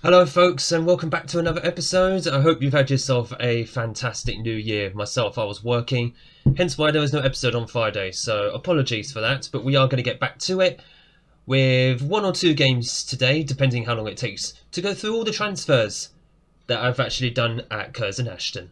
Hello folks and welcome back to another episode. I hope you've had yourself a fantastic new year. Myself, I was working, hence why there was no episode on Friday, so apologies for that, but we are going to get back to it with one or two games today, depending how long it takes to go through all the transfers that I've actually done at Curzon Ashton.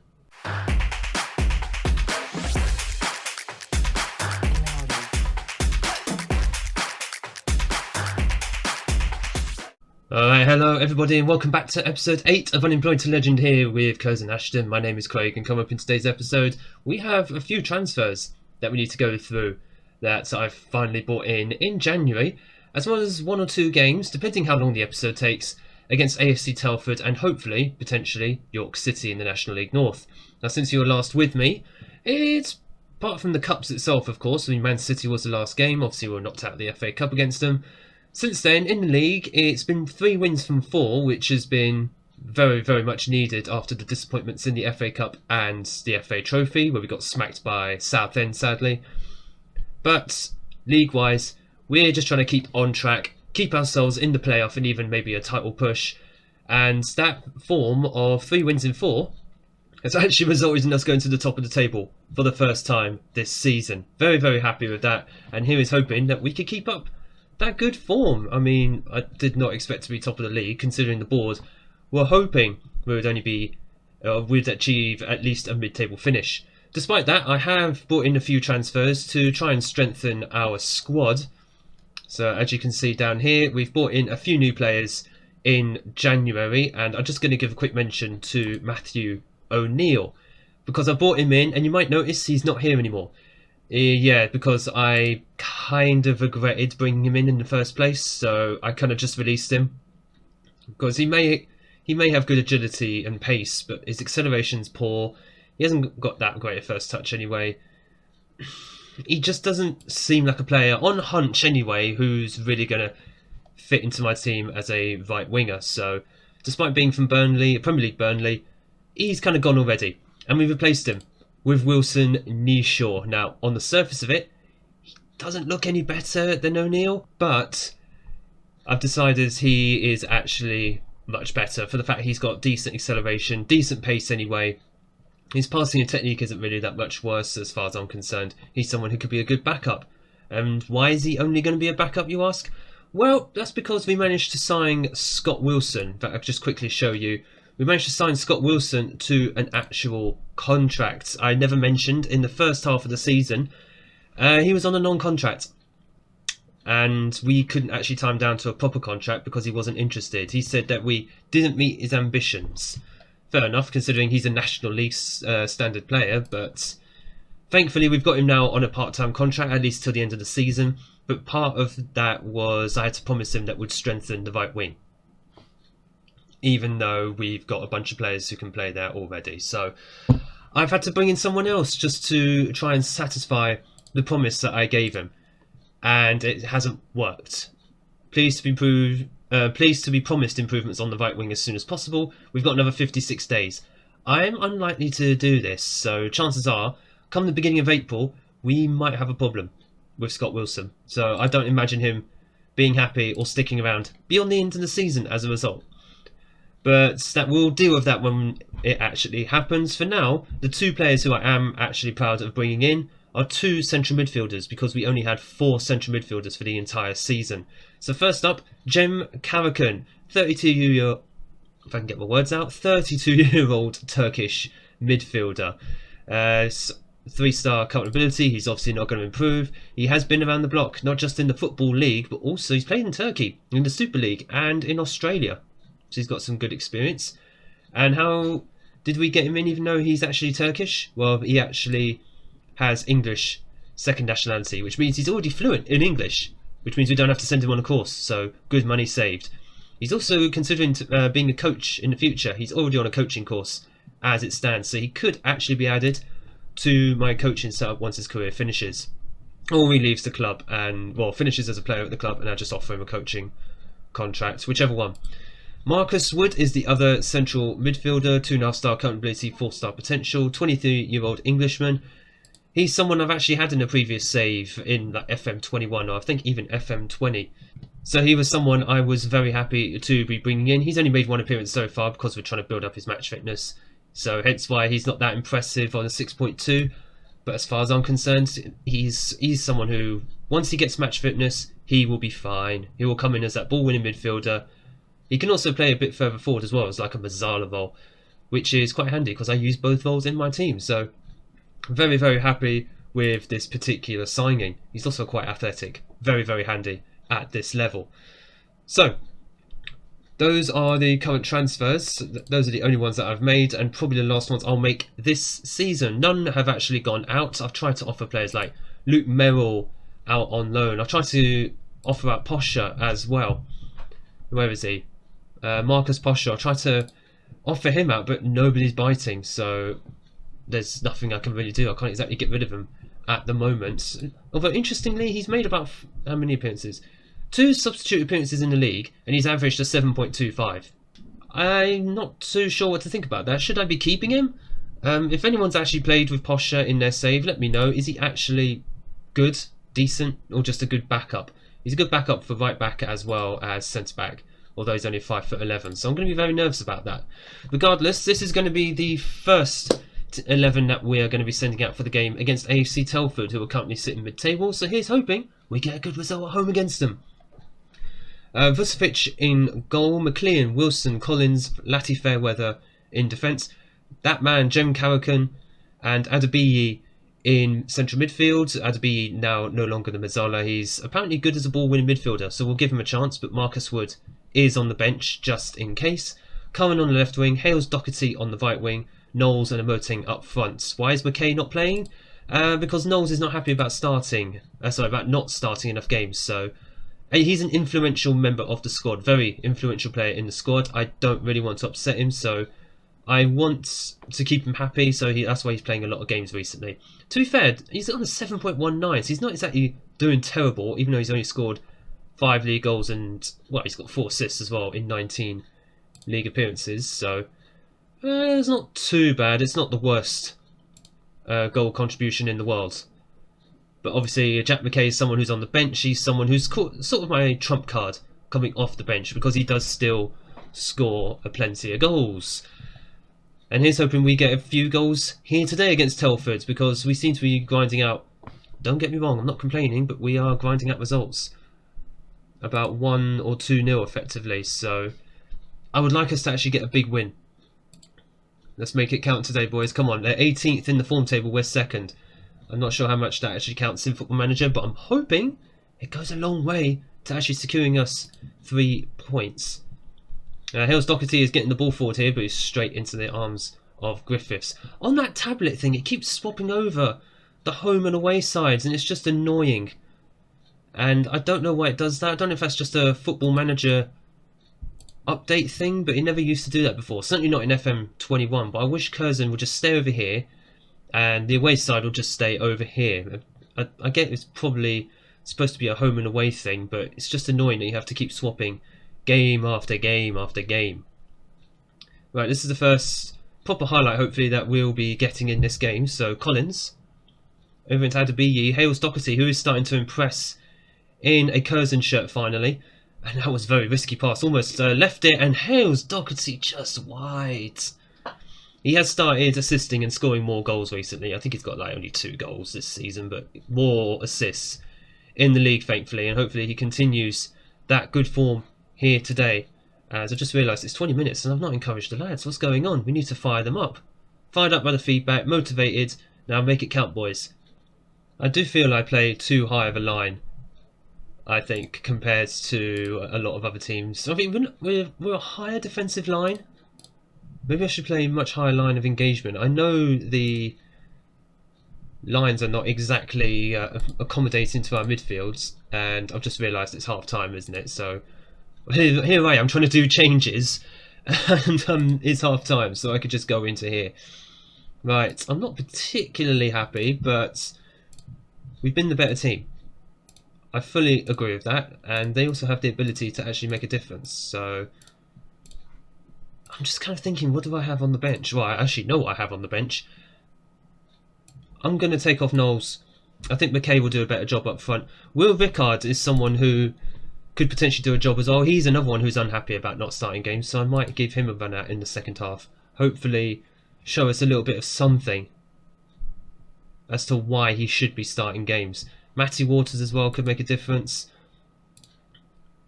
Alright, hello everybody and welcome back to episode 8 of Unemployed to Legend here with Curzon Ashton. My name is Craig and come up in today's episode we have a few transfers that we need to go through that I've finally bought in January, as well as one or two games, depending how long the episode takes, against AFC Telford and hopefully, potentially, York City in the National League North. Now since you were last with me, it's apart from the Cups itself of course. I mean, Man City was the last game, obviously we were knocked out of the FA Cup against them. Since then, in the league, it's been 3 wins from 4, which has been very, very much needed after the disappointments in the FA Cup and the FA Trophy, where we got smacked by Southend, sadly. But, league-wise, we're just trying to keep on track, keep ourselves in the playoff and even maybe a title push. And that form of 3 wins in 4 has actually resulted in us going to the top of the table for the first time this season. Very, very happy with that. And here is hoping that we could keep up that good form. I mean, I did not expect to be top of the league, considering the board were hoping we would only be, we'd achieve at least a mid-table finish. Despite that, I have brought in a few transfers to try and strengthen our squad. So as you can see down here, we've brought in a few new players in January, and I'm just going to give a quick mention to Matthew O'Neill, because I brought him in, and you might notice he's not here anymore. Yeah, because I kind of regretted bringing him in the first place, so I kind of just released him. Because he may have good agility and pace, but his acceleration's poor. He hasn't got that great a first touch anyway. He just doesn't seem like a player, on hunch anyway, who's really going to fit into my team as a right winger. So, despite being from Burnley, Premier League Burnley, he's kind of gone already. And we replaced him with Wilson Neeshaw. Now, on the surface of it, he doesn't look any better than O'Neill, but I've decided he is actually much better for the fact he's got decent acceleration, decent pace anyway. His passing and technique isn't really that much worse as far as I'm concerned. He's someone who could be a good backup. And why is he only going to be a backup, you ask? Well, that's because we managed to sign Scott Wilson. In fact, I'll just quickly show you. We managed to sign Scott Wilson to an actual contract. I never mentioned in the first half of the season, he was on a non-contract. And we couldn't actually tie him down to a proper contract because he wasn't interested. He said that we didn't meet his ambitions. Fair enough, considering he's a National League standard player, but thankfully we've got him now on a part-time contract, at least till the end of the season. But part of that was I had to promise him that would strengthen the right wing, even though we've got a bunch of players who can play there already. So I've had to bring in someone else just to try and satisfy the promise that I gave him, and it hasn't worked. Pleased to be promised improvements on the right wing as soon as possible. We've got another 56 days. I'm unlikely to do this, so chances are, come the beginning of April, we might have a problem with Scott Wilson. So I don't imagine him being happy or sticking around beyond the end of the season as a result. But that we'll deal with that when it actually happens. For now, the 2 players who I am actually proud of bringing in are 2 central midfielders, because we only had 4 central midfielders for the entire season. So first up, Carricon, 32-year-old Turkish midfielder. 3-star current ability. He's obviously not going to improve. He has been around the block, not just in the Football League, but also he's played in Turkey, in the Super League, and in Australia. So he's got some good experience. And how did we get him in even though he's actually Turkish? Well, he actually has English second nationality, which means he's already fluent in English, which means we don't have to send him on a course, so good money saved. He's also considering being a coach in the future. He's already on a coaching course as it stands, so he could actually be added to my coaching setup once his career finishes. Or he leaves the club and, well, finishes as a player at the club and I just offer him a coaching contract, whichever one. Marcus Wood is the other central midfielder, 2.5-star current ability, 4-star potential, 23-year-old Englishman. He's someone I've actually had in a previous save in like FM21, or I think even FM20. So he was someone I was very happy to be bringing in. He's only made one appearance so far because we're trying to build up his match fitness. So hence why he's not that impressive on a 6.2. But as far as I'm concerned, he's someone who, once he gets match fitness, he will be fine. He will come in as that ball-winning midfielder. He can also play a bit further forward as well, as like a Mazzala role, which is quite handy because I use both roles in my team. So very, very happy with this particular signing. He's also quite athletic. Very, very handy at this level. So those are the current transfers. Those are the only ones that I've made, and probably the last ones I'll make this season. None have actually gone out. I've tried to offer players like Luke Merrill out on loan. I've tried to offer out Posher as well. Where is he? Marcus Posher. I tried to offer him out, but nobody's biting, so there's nothing I can really do. I can't exactly get rid of him at the moment. Although interestingly, he's made about how many appearances? 2 substitute appearances in the league, and he's averaged a 7.25. I'm not too sure what to think about that. Should I be keeping him? If anyone's actually played with Posher in their save, let me know. Is he actually good, decent, or just a good backup? He's a good backup for right back as well as centre back, although he's only 5'11", so I'm going to be very nervous about that. Regardless, this is going to be the first 11 that we are going to be sending out for the game against AFC Telford, who are currently sitting mid-table, so here's hoping we get a good result at home against them. Vucevic in goal, McLean, Wilson, Collins, Lati Fairweather in defence. That man, Jem Carricon, and Adebiyi in central midfield. Adebiyi now no longer the Mazzala. He's apparently good as a ball-winning midfielder, so we'll give him a chance, but Marcus Wood is on the bench just in case. Curran on the left wing, Hales Doherty on the right wing, Knowles and Emoting up front. Why is McKay not playing? Because Knowles is not happy about about not starting enough games, so he's an influential member of the squad, very influential player in the squad. I don't really want to upset him, so I want to keep him happy, so that's why he's playing a lot of games recently. To be fair, he's on a 7.19, so he's not exactly doing terrible, even though he's only scored 5 league goals and, well, he's got 4 assists as well in 19 league appearances, so it's not too bad. It's not the worst goal contribution in the world. But obviously, Jack McKay is someone who's on the bench. He's someone who's sort of my trump card coming off the bench because he does still score a plenty of goals. And here's hoping we get a few goals here today against Telford because we seem to be grinding out. Don't get me wrong, I'm not complaining, but we are grinding out results. About 1 or 2-0 effectively. So I would like us to actually get a big win. Let's make it count today, boys. Come on, they're 18th in the form table. We're 2nd. I'm not sure how much that actually counts in Football Manager, but I'm hoping it goes a long way to actually securing us 3 points. Hales Doherty is getting the ball forward here, but he's straight into the arms of Griffiths. On that tablet thing, it keeps swapping over the home and away sides, and it's just annoying. And I don't know why it does that. I don't know if that's just a Football Manager update thing, but it never used to do that before. Certainly not in FM21, but I wish Curzon would just stay over here and the away side will just stay over here. I get it's probably supposed to be a home and away thing, but it's just annoying that you have to keep swapping game after game after game. Right, this is the first proper highlight, hopefully, that we'll be getting in this game. So Collins, over into Adebiyi, Hales Doherty, who is starting to impress in a Curzon shirt finally. And that was a very risky pass, almost left it, and Hales Doherty just wide. He has started assisting and scoring more goals recently. I think he's got like only 2 goals this season, but more assists in the league, thankfully. And hopefully he continues that good form here today. As I just realised it's 20 minutes and I've not encouraged the lads. What's going on? We need to fire them up. Fired up by the feedback, motivated. Now make it count, boys. I do feel I play too high of a line, I think, compared to a lot of other teams. I mean, we're a higher defensive line. Maybe I should play a much higher line of engagement. I know the lines are not exactly accommodating to our midfields, and I've just realised it's half time, isn't it? So here I am trying to do changes, and it's half time, so I could just go into here. Right, I'm not particularly happy, but we've been the better team. I fully agree with that, and they also have the ability to actually make a difference, so I'm just kind of thinking, what do I have on the bench? Well, I actually know what I have on the bench. I'm going to take off Knowles. I think McKay will do a better job up front. Will Rickard is someone who could potentially do a job as well. He's another one who's unhappy about not starting games, so I might give him a run out in the second half. Hopefully show us a little bit of something as to why he should be starting games. Matty Waters as well could make a difference.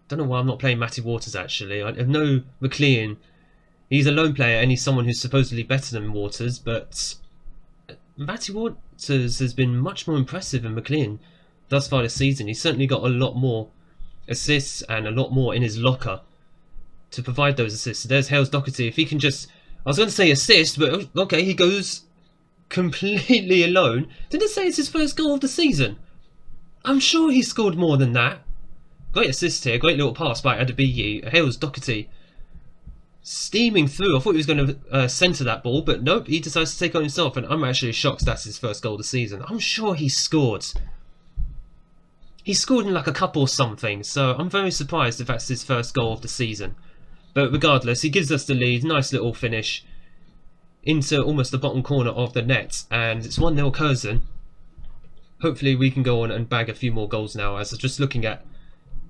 Don't know why I'm not playing Matty Waters actually. I know McLean, he's a lone player and he's someone who's supposedly better than Waters, but Matty Waters has been much more impressive than McLean thus far this season. He's certainly got a lot more assists and a lot more in his locker to provide those assists. So there's Hales Doherty. If he can just, I was going to say assist, but okay, he goes completely alone. Did it say it's his first goal of the season? I'm sure he scored more than that. Great assist here, great little pass by Adebiyi. Hales Doherty steaming through. I thought he was going to centre that ball, but nope, he decides to take on himself, and I'm actually shocked that's his first goal of the season. I'm sure he scored. He scored in like a cup or something, so I'm very surprised if that's his first goal of the season. But regardless, he gives us the lead. Nice little finish into almost the bottom corner of the net, and it's 1-0 Curzon. Hopefully we can go on and bag a few more goals now, as I'm just looking at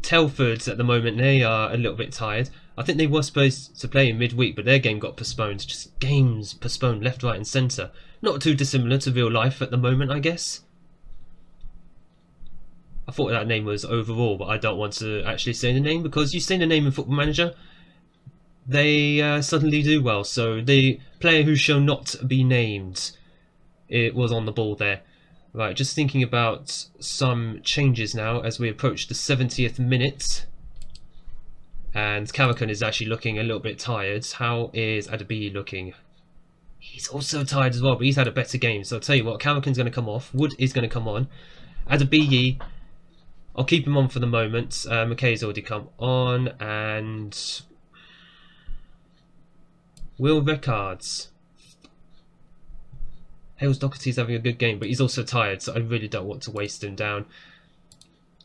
Telford at the moment. They are a little bit tired. I think they were supposed to play in midweek, but their game got postponed. Just games postponed left, right and centre. Not too dissimilar to real life at the moment, I guess. I thought that name was overall, but I don't want to actually say the name, because you say the name in Football Manager, they suddenly do well. So the player who shall not be named, it was on the ball there. Right, just thinking about some changes now as we approach the 70th minute. And Carricon is actually looking a little bit tired. How is Adebiyi looking? He's also tired as well, but he's had a better game. So I'll tell you what, Carricon's going to come off. Wood is going to come on. Adebiyi, I'll keep him on for the moment. McKay's already come on. And Will Rickards. Hales Doherty's having a good game, but he's also tired, so I really don't want to waste him down.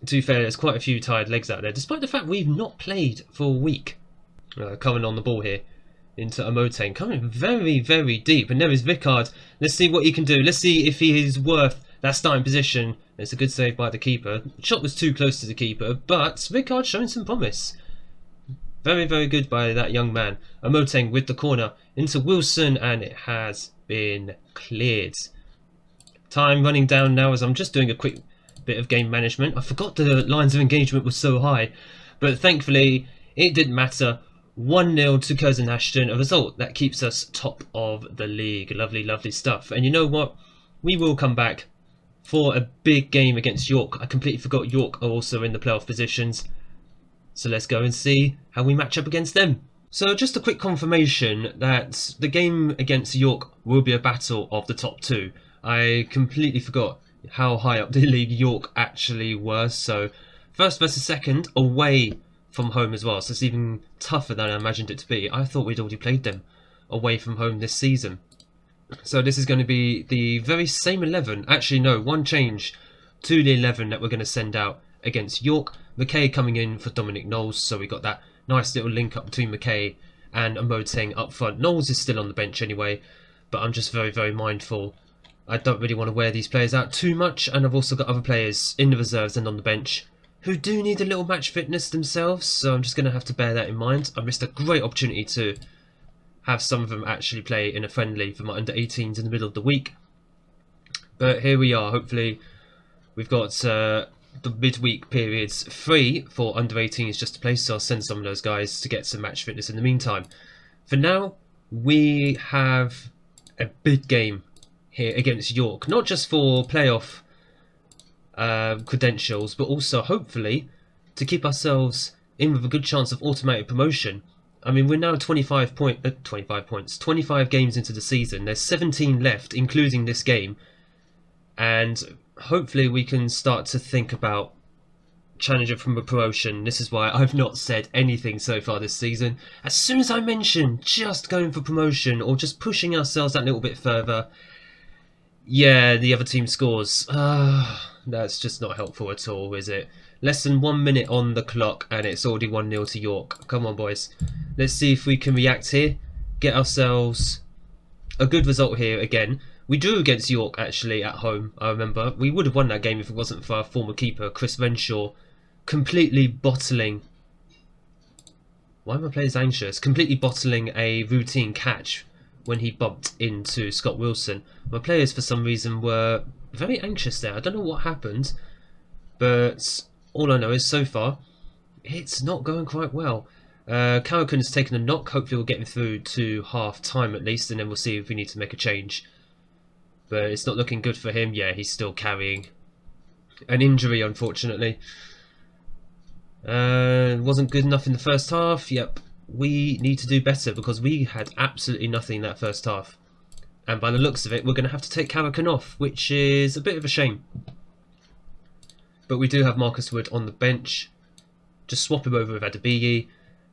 To be fair, there's quite a few tired legs out there, despite the fact we've not played for a week. Coming on the ball here into Amotain, coming very, very deep, and there is Rickard. Let's see what he can do. Let's see if he is worth that starting position. It's a good save by the keeper. The shot was too close to the keeper, but Rickard showing some promise. Very, very good by that young man. Amotain with the corner into Wilson, and it has been cleared. Time running down now as I'm just doing a quick bit of game management. I forgot the lines of engagement was so high, but thankfully it didn't matter. 1-0 to Curzon Ashton, a result that keeps us top of the league. Lovely, lovely stuff. And you know what? We will come back for a big game against York. I completely forgot York are also in the playoff positions. So let's go and see how we match up against them. So just a quick confirmation that the game against York will be a battle of the top two. I completely forgot how high up the league York actually were. So first versus second, away from home as well. So it's even tougher than I imagined it to be. I thought we'd already played them away from home this season. So this is going to be the very same 11. Actually, no, one change to the 11 that we're going to send out against York. McKay coming in for Dominic Knowles. So we got that nice little link up between McKay and Amotain up front. Knowles is still on the bench anyway, but I'm just very, very mindful. I don't really want to wear these players out too much, and I've also got other players in the reserves and on the bench who do need a little match fitness themselves, so I'm just going to have to bear that in mind. I missed a great opportunity to have some of them actually play in a friendly for my under-18s in the middle of the week. But here we are. Hopefully we've got the midweek periods free for under-18s just to play, so I'll send some of those guys to get some match fitness in the meantime. For now, we have a big game here against York, not just for playoff credentials, but also hopefully to keep ourselves in with a good chance of automated promotion. I mean, we're now 25 games into the season. There's 17 left, including this game, and hopefully we can start to think about challenging from a promotion. This is why I've not said anything so far this season. As soon as I mention just going for promotion or just pushing ourselves that little bit further, yeah, the other team scores. That's just not helpful at all, is it? Less than 1 minute on the clock and it's already 1-0 to York. Come on, boys. Let's see if we can react here. Get ourselves a good result here again. We drew against York, actually, at home, I remember. We would have won that game if it wasn't for our former keeper, Chris Renshaw, completely bottling. Why are my players anxious? Completely bottling a routine catch when he bumped into Scott Wilson. My players, for some reason, were very anxious there. I don't know what happened, but all I know is so far it's not going quite well. Carricon has taken a knock. Hopefully we'll get him through to half time at least, and then we'll see if we need to make a change. But it's not looking good for him. Yeah, he's still carrying an injury, unfortunately. Wasn't good enough in the first half. Yep, we need to do better because we had absolutely nothing in that first half. And by the looks of it, we're going to have to take Carricon off, which is a bit of a shame. But we do have Marcus Wood on the bench. Just swap him over with Adebiyi,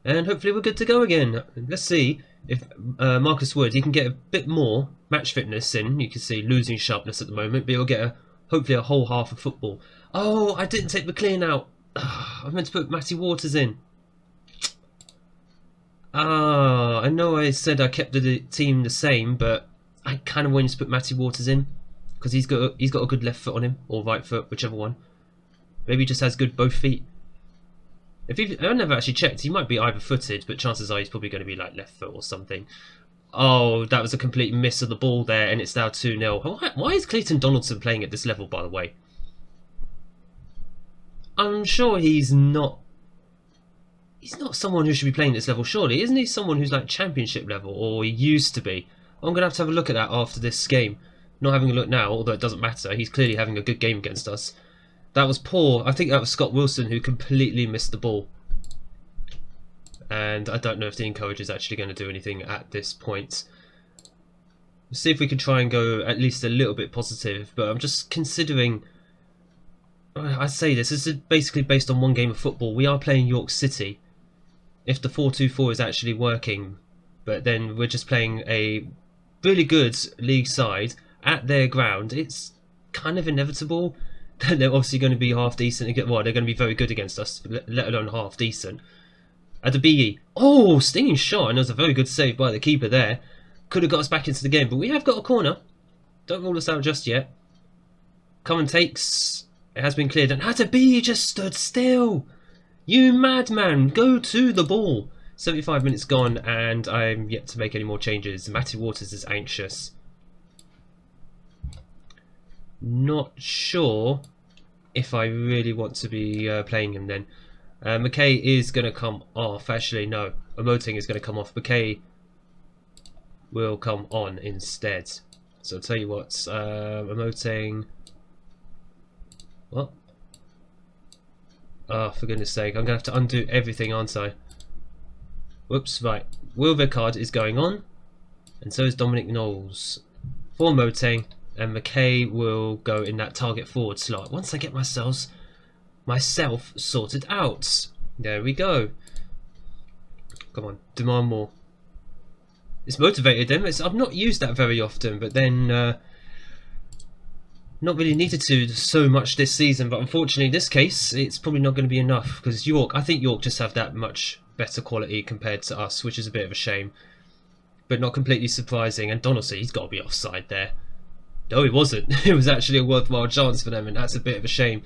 and hopefully we're good to go again. Let's see if Marcus Wood, he can get a bit more match fitness in. You can see losing sharpness at the moment, but he'll get hopefully a whole half of football. Oh, I didn't take McLean out. I meant to put Matty Waters in. I know I said I kept the team the same, but I kind of wanted to put Matty Waters in because he's got a good left foot on him, or right foot, whichever one. Maybe he just has good both feet. I never actually checked. He might be either footed, but chances are he's probably going to be like left foot or something. Oh, that was a complete miss of the ball there, and it's now 2-0. Why is Clayton Donaldson playing at this level, by the way? I'm sure he's not someone who should be playing at this level, surely. Isn't he someone who's like championship level, or he used to be? I'm going to have a look at that after this game. Not having a look now, although it doesn't matter. He's clearly having a good game against us. That was poor. I think that was Scott Wilson who completely missed the ball. And I don't know if the encourager is actually going to do anything at this point. Let's see if we can try and go at least a little bit positive. But I'm just considering... I say this is basically based on one game of football. We are playing York City. If the 4-2-4 is actually working, but then we're just playing a really good league side at their ground, it's kind of inevitable that they're obviously going to be half decent. Well, they're going to be very good against us, let alone half decent. Adebiyi, oh, stinging shot, and it was a very good save by the keeper there. Could have got us back into the game, but we have got a corner. Don't rule us out just yet. Common takes. It has been cleared, and Adebiyi just stood still. You madman, go to the ball. 75 minutes gone, and I'm yet to make any more changes. Matty Waters is anxious. Not sure if I really want to be playing him then. McKay is going to come off. Actually, no. Emoting is going to come off. McKay will come on instead. So I'll tell you what. Emoting... What? Oh, for goodness sake. I'm going to have to undo everything, aren't I? Whoops, right. Will Vicard is going on. And so is Dominic Knowles. For Moteng. And McKay will go in that target forward slot. Once I get myself sorted out. There we go. Come on, demand more. It's motivated them. I've not used that very often, but then not really needed to so much this season. But unfortunately, in this case, it's probably not going to be enough because I think York just have that much better quality compared to us, which is a bit of a shame. But not completely surprising. And Donaldson, he's got to be offside there. No, he wasn't. It was actually a worthwhile chance for them, and that's a bit of a shame.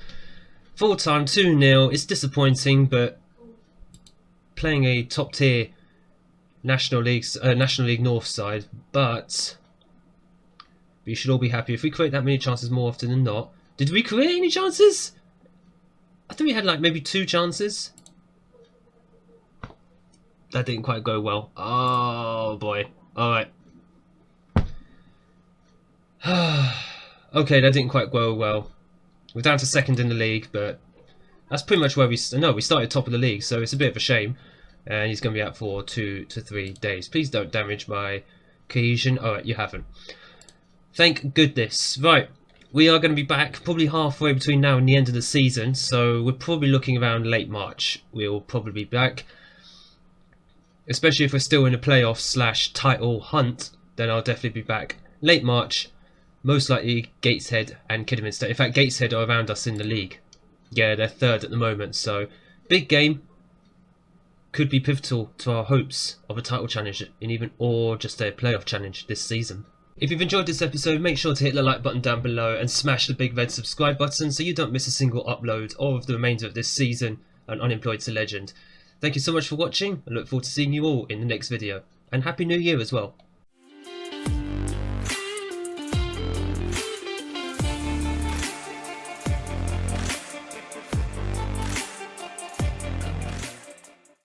Full time, 2-0. It's disappointing, but playing a top tier National League North side, but you should all be happy if we create that many chances more often than not. Did we create any chances? I think we had like maybe 2 chances. That didn't quite go well. Oh boy. All right. Okay, that didn't quite go well. We're down to 2nd in the league, but that's pretty much where we started top of the league, so it's a bit of a shame. And he's going to be out for 2 to 3 days. Please don't damage my cohesion. Alright, you haven't. Thank goodness. Right, we are going to be back probably halfway between now and the end of the season, so we're probably looking around late March. We'll probably be back. Especially if we're still in a playoff / title hunt, then I'll definitely be back late March. Most likely Gateshead and Kidderminster. In fact, Gateshead are around us in the league. Yeah, they're 3rd at the moment, so big game. Could be pivotal to our hopes of a title challenge or just a playoff challenge this season. If you've enjoyed this episode, make sure to hit the like button down below and smash the big red subscribe button so you don't miss a single upload of the remainder of this season on Unemployed to Legend. Thank you so much for watching. I look forward to seeing you all in the next video. And Happy New Year as well.